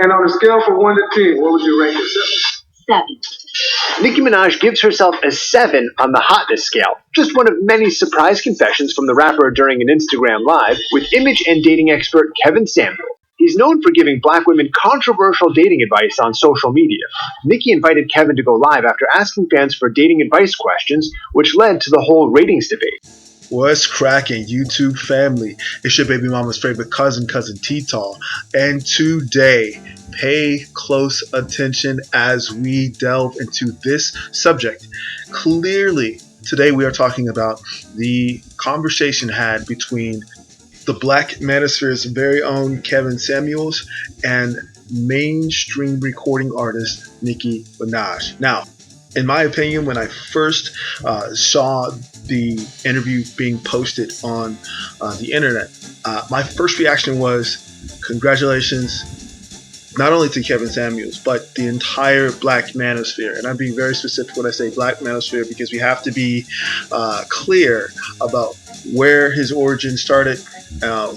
And on a scale from 1 to 10, what would you rank yourself? 7. Nicki Minaj gives herself a 7 on the hotness scale, just one of many surprise confessions from the rapper during an Instagram Live with image and dating expert Kevin Samuel. He's known for giving black women controversial dating advice on social media. Nicki invited Kevin to go live after asking fans for dating advice questions, which led to the whole ratings debate. What's cracking, YouTube family? It's your baby mama's favorite cousin T-Tall. And today, pay close attention as we delve into this subject. Clearly, today we are talking about the conversation had between the Black Manosphere's very own Kevin Samuels and mainstream recording artist Nicki Minaj. Now, in my opinion, when I first saw the interview being posted on the internet, my first reaction was congratulations not only to Kevin Samuels, but the entire Black Manosphere. And I'm being very specific when I say Black Manosphere because we have to be clear about where his origin started,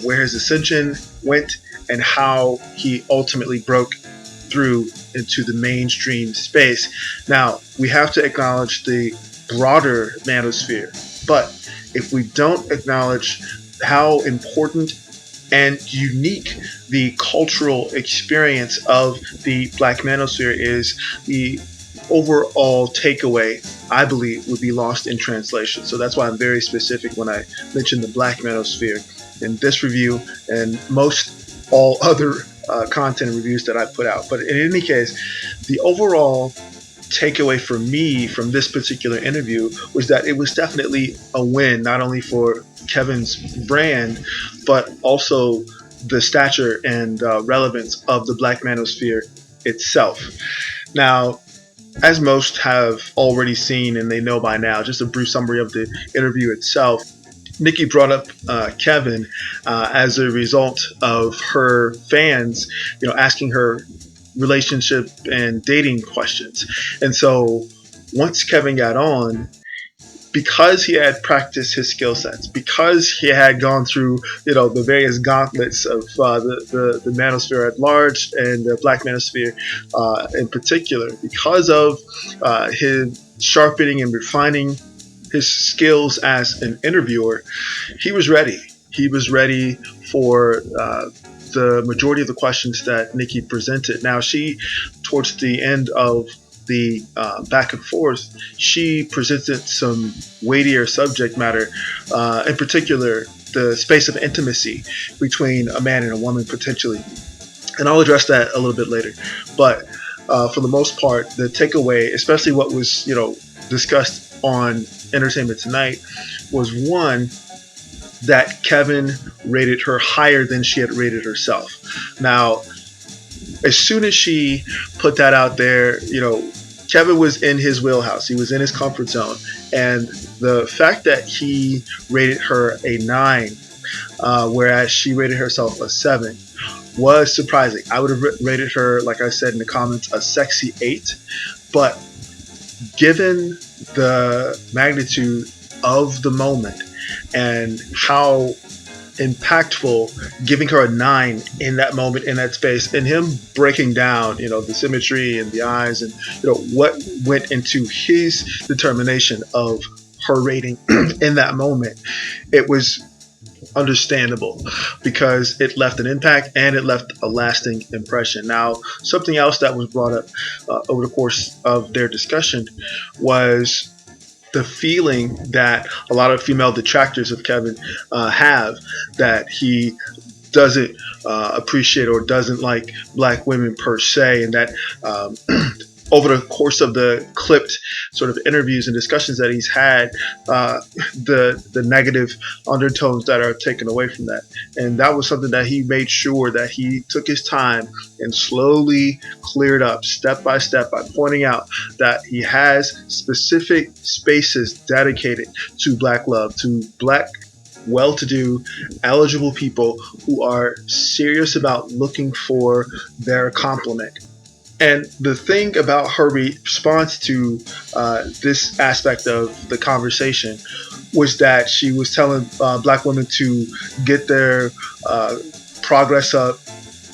where his ascension went, and how he ultimately broke through into the mainstream space. Now, we have to acknowledge the broader manosphere, but if we don't acknowledge how important and unique the cultural experience of the Black Manosphere is, the overall takeaway, I believe, would be lost in translation. So that's why I'm very specific when I mention the Black Manosphere in this review and most all other content and reviews that I put out. But in any case, the overall takeaway for me from this particular interview was that it was definitely a win, not only for Kevin's brand, but also the stature and relevance of the Black Manosphere itself. Now, as most have already seen and they know by now, just a brief summary of the interview itself, Nicki brought up Kevin as a result of her fans, asking her relationship and dating questions. And so once Kevin got on, because he had practiced his skill sets, because he had gone through, the various gauntlets of the manosphere at large and the Black Manosphere in particular, because of his sharpening and refining his skills as an interviewer, he was ready. He was ready for the majority of the questions that Nicki presented. Now, she, towards the end of the back and forth, she presented some weightier subject matter, in particular, the space of intimacy between a man and a woman potentially. And I'll address that a little bit later. But for the most part, the takeaway, especially what was, discussed on Entertainment Tonight, was one, that Kevin rated her higher than she had rated herself. Now, as soon as she put that out there, Kevin was in his wheelhouse. He was in his comfort zone. And the fact that he rated her a 9, whereas she rated herself a 7, was surprising. I would have rated her, like I said in the comments, a sexy 8. But given the magnitude of the moment and how impactful giving her a 9 in that moment, in that space, and him breaking down, the symmetry and the eyes and, what went into his determination of her rating in that moment, it was understandable because it left an impact and it left a lasting impression. Now, something else that was brought up over the course of their discussion was the feeling that a lot of female detractors of Kevin have, that he doesn't appreciate or doesn't like black women per se, and that over the course of the clipped sort of interviews and discussions that he's had, the negative undertones that are taken away from that. And that was something that he made sure that he took his time and slowly cleared up step by step by pointing out that he has specific spaces dedicated to black love, to black well-to-do, eligible people who are serious about looking for their complement. And the thing about her response to this aspect of the conversation was that she was telling black women to get their progress up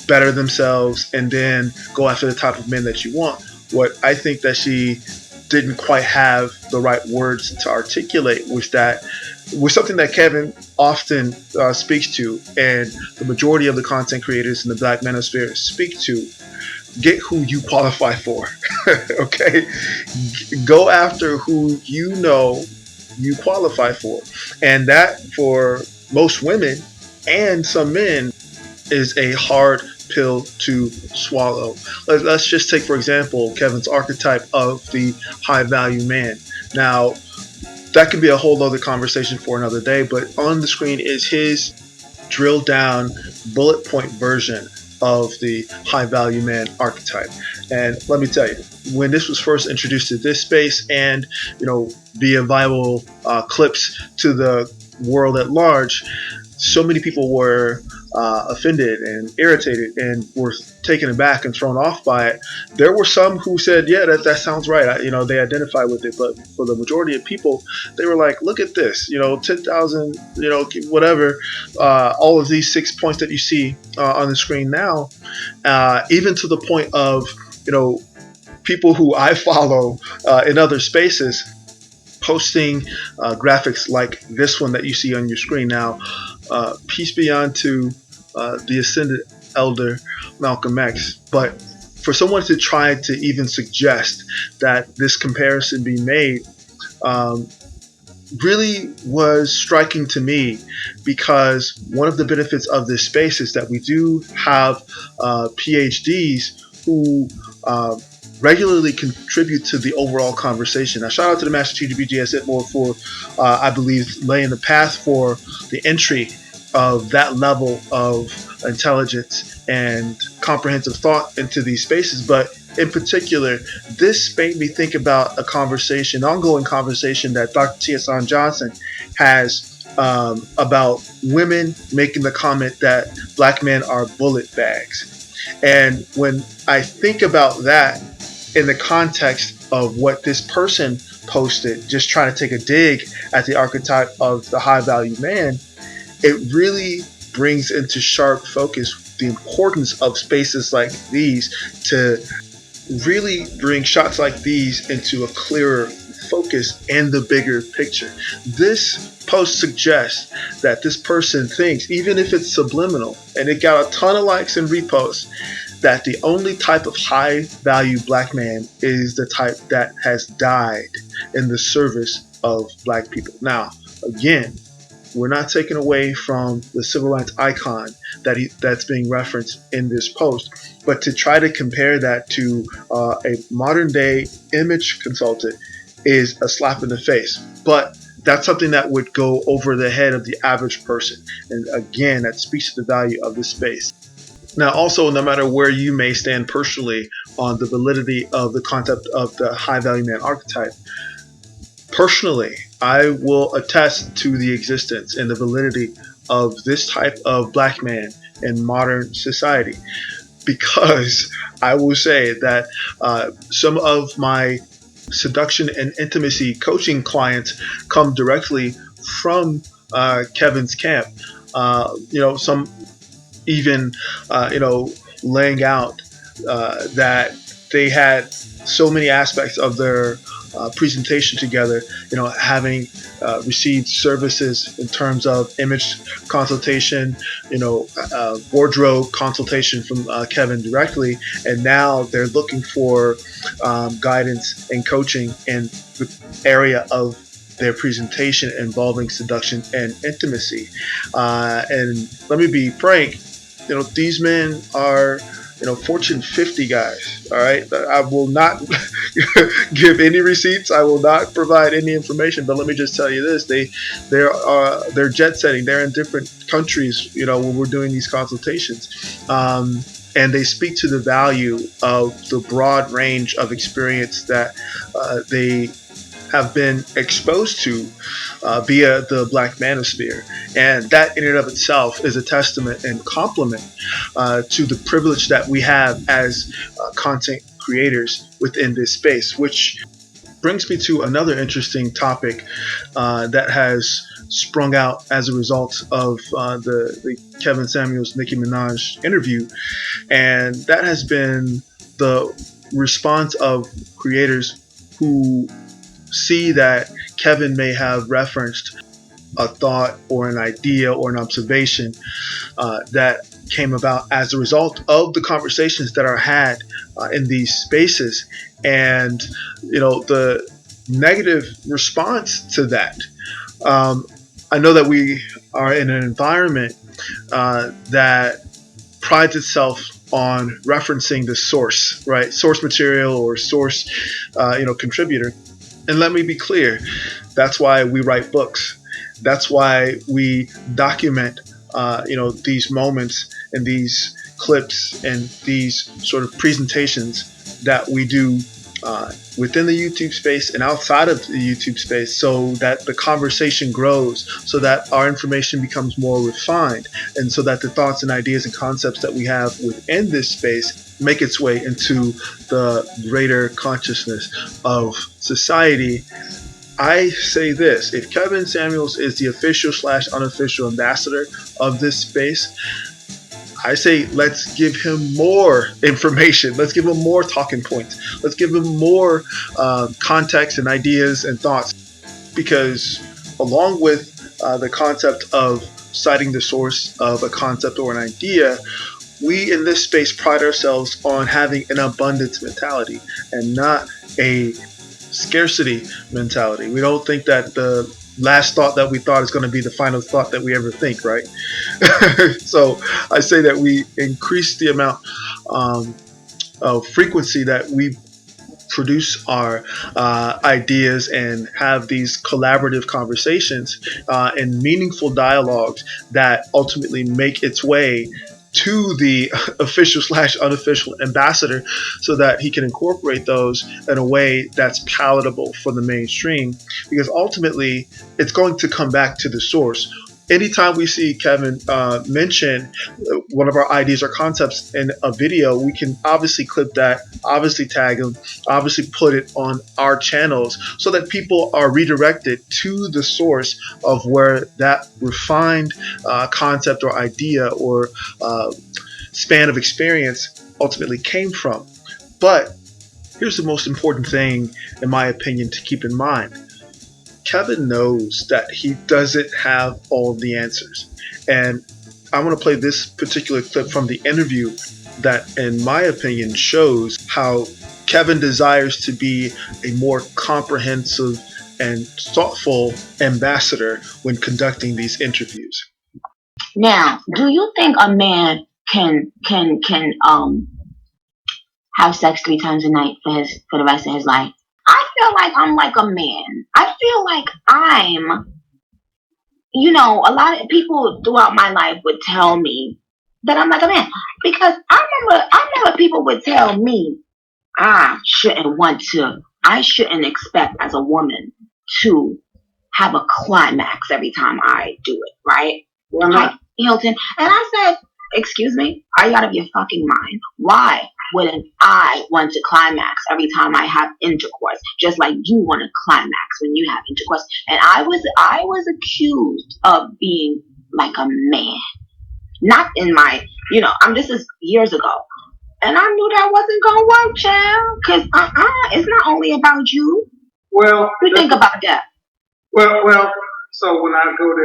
better themselves and then go after the type of men that you want. What I think that she didn't quite have the right words to articulate was something that Kevin often speaks to, and the majority of the content creators in the Black Manosphere speak to. Get who you qualify for. Okay, go after who you know you qualify for, and that for most women and some men is a hard pill to swallow. Let's just take, for example, Kevin's archetype of the high value man. Now, that could be a whole other conversation for another day, but on the screen is his drilled down bullet point version of the high value man archetype. And let me tell you, when this was first introduced to this space and, via viral clips to the world at large, so many people were offended and irritated and were taken aback and thrown off by it. There were some who said, yeah, that sounds right. They identify with it. But for the majority of people, they were like, look at this, 10,000, whatever, all of these 6 points that you see on the screen now, even to the point of, people who I follow in other spaces posting graphics like this one that you see on your screen now. Peace be unto the ascended elder Malcolm X. But for someone to try to even suggest that this comparison be made really was striking to me, because one of the benefits of this space is that we do have PhDs who regularly contribute to the overall conversation. Now, shout out to the Master Teacher BGS Itmore for, I believe, laying the path for the entry of that level of intelligence and comprehensive thought into these spaces. But in particular, this made me think about ongoing conversation that Dr. T.S. Johnson has about women making the comment that black men are bullet bags. And when I think about that in the context of what this person posted, just trying to take a dig at the archetype of the high value man, it really brings into sharp focus the importance of spaces like these to really bring shots like these into a clearer focus and the bigger picture. This post suggests that this person thinks, even if it's subliminal, and it got a ton of likes and reposts, that the only type of high value black man is the type that has died in the service of black people. Now, again, we're not taking away from the civil rights icon that's being referenced in this post, but to try to compare that to a modern day image consultant is a slap in the face. But that's something that would go over the head of the average person. And again, that speaks to the value of this space. Now, also, no matter where you may stand personally on the validity of the concept of the high value man archetype, personally, I will attest to the existence and the validity of this type of black man in modern society, because I will say that some of my seduction and intimacy coaching clients come directly from Kevin's camp. Some even laying out that they had so many aspects of their presentation together, having received services in terms of image consultation, wardrobe consultation from Kevin directly, and now they're looking for guidance and coaching in the area of their presentation involving seduction and intimacy. And let me be frank, these men are Fortune 50 guys. All right, I will not give any receipts. I will not provide any information. But let me just tell you this: they're jet setting. They're in different countries. When we're doing these consultations, and they speak to the value of the broad range of experience that they have been exposed to via the Black Manosphere. And that in and of itself is a testament and compliment to the privilege that we have as content creators within this space, which brings me to another interesting topic that has sprung out as a result of the Kevin Samuels Nicki Minaj interview, and that has been the response of creators who see that Kevin may have referenced a thought or an idea or an observation that came about as a result of the conversations that are had in these spaces, and the negative response to that. Um, I know that we are in an environment that prides itself on referencing the source, right? Source material or source, contributor. And let me be clear, that's why we write books. That's why we document, these moments and these clips and these sort of presentations that we do within the YouTube space and outside of the YouTube space, so that the conversation grows, so that our information becomes more refined, and so that the thoughts and ideas and concepts that we have within this space make its way into the greater consciousness of society. I say this: if Kevin Samuels is the official / unofficial ambassador of this space, I say let's give him more information. Let's give him more talking points. Let's give him more context and ideas and thoughts. Because along with the concept of citing the source of a concept or an idea, we in this space pride ourselves on having an abundance mentality and not a scarcity mentality. We don't think that the last thought that we thought is going to be the final thought that we ever think, right? So I say that we increase the amount of frequency that we produce our ideas and have these collaborative conversations and meaningful dialogues that ultimately make its way to the official / unofficial ambassador, so that he can incorporate those in a way that's palatable for the mainstream, because ultimately it's going to come back to the source. Anytime we see Kevin mention one of our ideas or concepts in a video, we can obviously clip that, obviously tag him, obviously put it on our channels, so that people are redirected to the source of where that refined concept or idea or span of experience ultimately came from. But here's the most important thing, in my opinion, to keep in mind. Kevin knows that he doesn't have all the answers. And I want to play this particular clip from the interview that, in my opinion, shows how Kevin desires to be a more comprehensive and thoughtful ambassador when conducting these interviews. Now, do you think a man can have sex 3 times a night for the rest of his life? I feel like I'm like a man. I feel like a lot of people throughout my life would tell me that I'm like a man, because I remember people would tell me I shouldn't expect as a woman to have a climax every time I do it, right? Like Hilton. And I said, excuse me, are you out of your fucking mind? Why wouldn't I want to climax every time I have intercourse? Just like you want to climax when you have intercourse. And I was accused of being like a man. Not in my, this is years ago. And I knew that wasn't going to work, child. Because it's not only about you. Well, What do you think about that? Well. So when I go to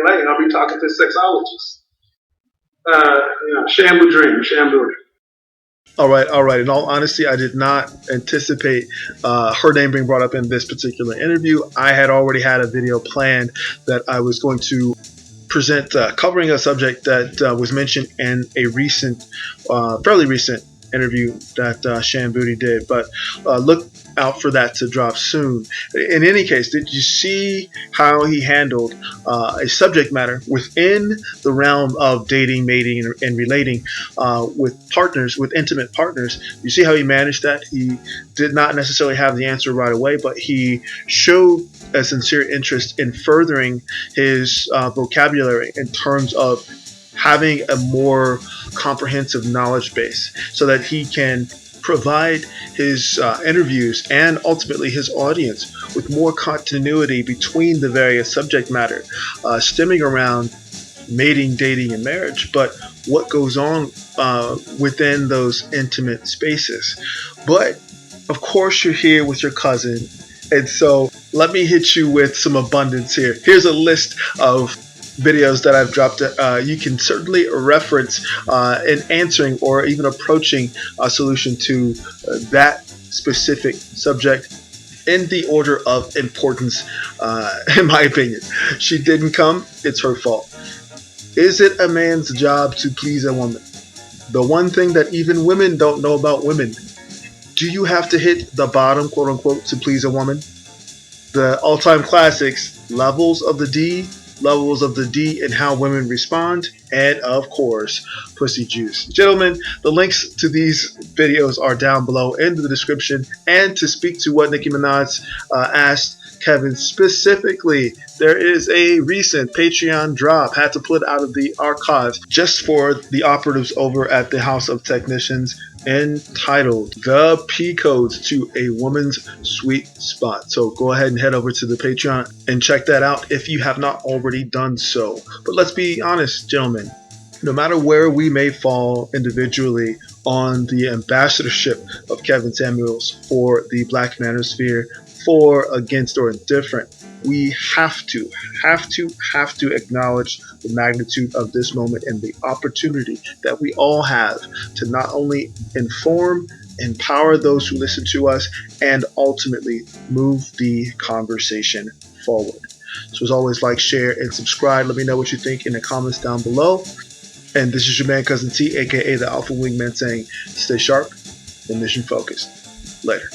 LA, I'll be talking to sexologists. Shampoo Dream. All right. In all honesty, I did not anticipate her name being brought up in this particular interview. I had already had a video planned that I was going to present covering a subject that was mentioned in a fairly recent interview that Shan Booty did. But look out for that to drop soon. In any case, did you see how he handled a subject matter within the realm of dating, mating, and relating with partners, with intimate partners? You see how he managed that? He did not necessarily have the answer right away, but he showed a sincere interest in furthering his vocabulary in terms of having a more comprehensive knowledge base, so that he can provide his interviews and ultimately his audience with more continuity between the various subject matter stemming around mating, dating, and marriage, but what goes on within those intimate spaces. But of course, you're here with your cousin, and so let me hit you with some abundance here. Here's a list of videos that I've dropped. You can certainly reference in answering or even approaching a solution to that specific subject in the order of importance, in my opinion. She didn't come, it's her fault. Is it a man's job to please a woman? The one thing that even women don't know about women. Do you have to hit the bottom, quote unquote, to please a woman? The all-time classics, levels of the D and how women respond, and of course, pussy juice. Gentlemen, the links to these videos are down below in the description. And to speak to what Nicki Minaj asked Kevin specifically, there is a recent Patreon drop, had to pull it out of the archives, just for the operatives over at the House of Technicians, entitled The P Codes to a Woman's Sweet Spot. So go ahead and head over to the Patreon and check that out if you have not already done so. But let's be honest, gentlemen, no matter where we may fall individually on the ambassadorship of Kevin Samuels for the Black Manosphere, for, against, or indifferent, we have to acknowledge the magnitude of this moment and the opportunity that we all have to not only inform, empower those who listen to us, and ultimately move the conversation forward. So as always, like, share, and subscribe. Let me know what you think in the comments down below. And this is your man, Cousin T, aka the Alpha Wingman, saying stay sharp and mission focused. Later.